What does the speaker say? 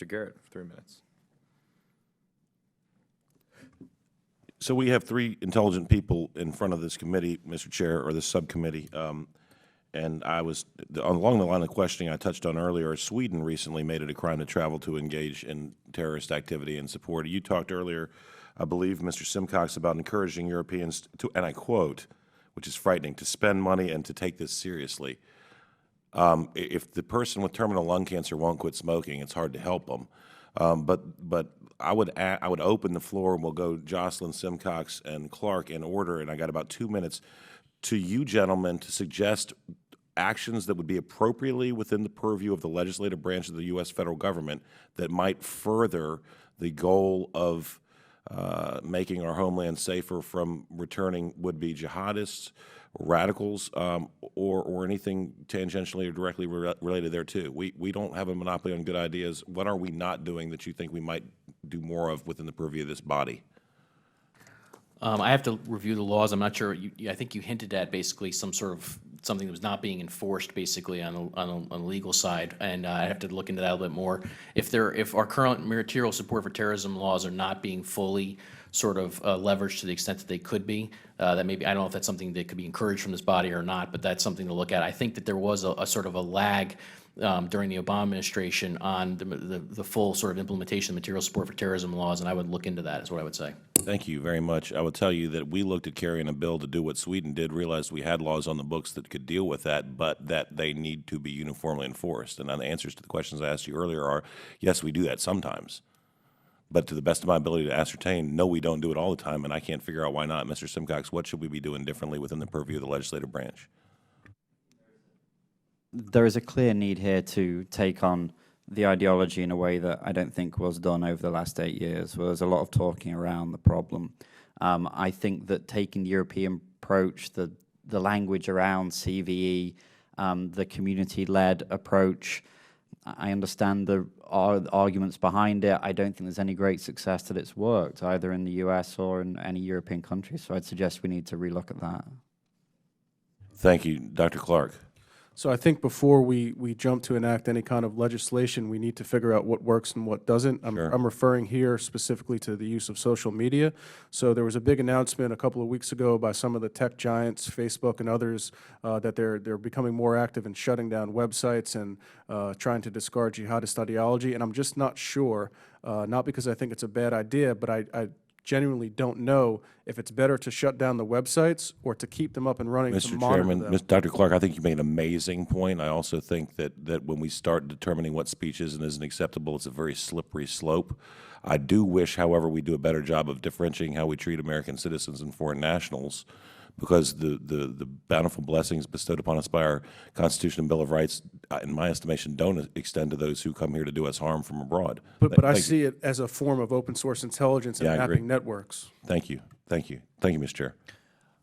Mr. Garrett, 3 minutes. So we have three intelligent people in front of this committee, Mr. Chair, or this subcommittee. And I was, along the line of questioning I touched on earlier, Sweden recently made it a crime to travel to engage in terrorist activity and support. You talked earlier, I believe, Mr. Simcox, about encouraging Europeans to, and I quote, which is frightening, to spend money and to take this seriously. If the person with terminal lung cancer won't quit smoking, it's hard to help them. But I would open the floor, and we'll go Jocelyn, Simcox, and Clark in order, and I got about 2 minutes to you gentlemen to suggest actions that would be appropriately within the purview of the legislative branch of the U.S. federal government that might further the goal of making our homeland safer from returning would-be jihadists, radicals, or anything tangentially or directly related there too. We don't have a monopoly on good ideas. What are we not doing that you think we might do more of within the purview of this body? I have to review the laws. I'm not sure. I think you hinted at basically some sort of something that was not being enforced basically on the legal side, and I have to look into that a little bit more. If our current material support for terrorism laws are not being fully sort of leveraged to the extent that they could be, that maybe, I don't know if that's something that could be encouraged from this body or not, but that's something to look at. I think that there was a sort of a lag during the Obama administration on the full sort of implementation of material support for terrorism laws, and I would look into that, is what I would say. Thank you very much. I would tell you that we looked at carrying a bill to do what Sweden did, realized we had laws on the books that could deal with that, but that they need to be uniformly enforced. And the answers to the questions I asked you earlier are, yes, we do that sometimes. But to the best of my ability to ascertain, no, we don't do it all the time, and I can't figure out why not. Mr. Simcox, what should we be doing differently within the purview of the legislative branch? There is a clear need here to take on the ideology in a way that I don't think was done over the last 8 years, where there's a lot of talking around the problem. I think that taking the European approach, the language around CVE, the community-led approach, I understand the arguments behind it. I don't think there's any great success that it's worked, either in the US or in any European country, so I'd suggest we need to relook at that. Thank you. Dr. Clark. So I think before we jump to enact any kind of legislation, we need to figure out what works and what doesn't. I'm referring here specifically to the use of social media. So there was a big announcement a couple of weeks ago by some of the tech giants, Facebook and others, that they're becoming more active in shutting down websites and trying to discard jihadist ideology. And I'm just not sure, not because I think it's a bad idea, but I genuinely don't know if it's better to shut down the websites or to keep them up and running. Mr. Chairman, Dr. Clark, I think you made an amazing point. I also think that when we start determining what speech is and isn't acceptable, it's a very slippery slope. I do wish, however, we do a better job of differentiating how we treat American citizens and foreign nationals, because the bountiful blessings bestowed upon us by our Constitution and Bill of Rights, in my estimation, don't extend to those who come here to do us harm from abroad. But I see it as a form of open source intelligence and mapping networks. Thank you. Thank you. Thank you, Mr. Chair.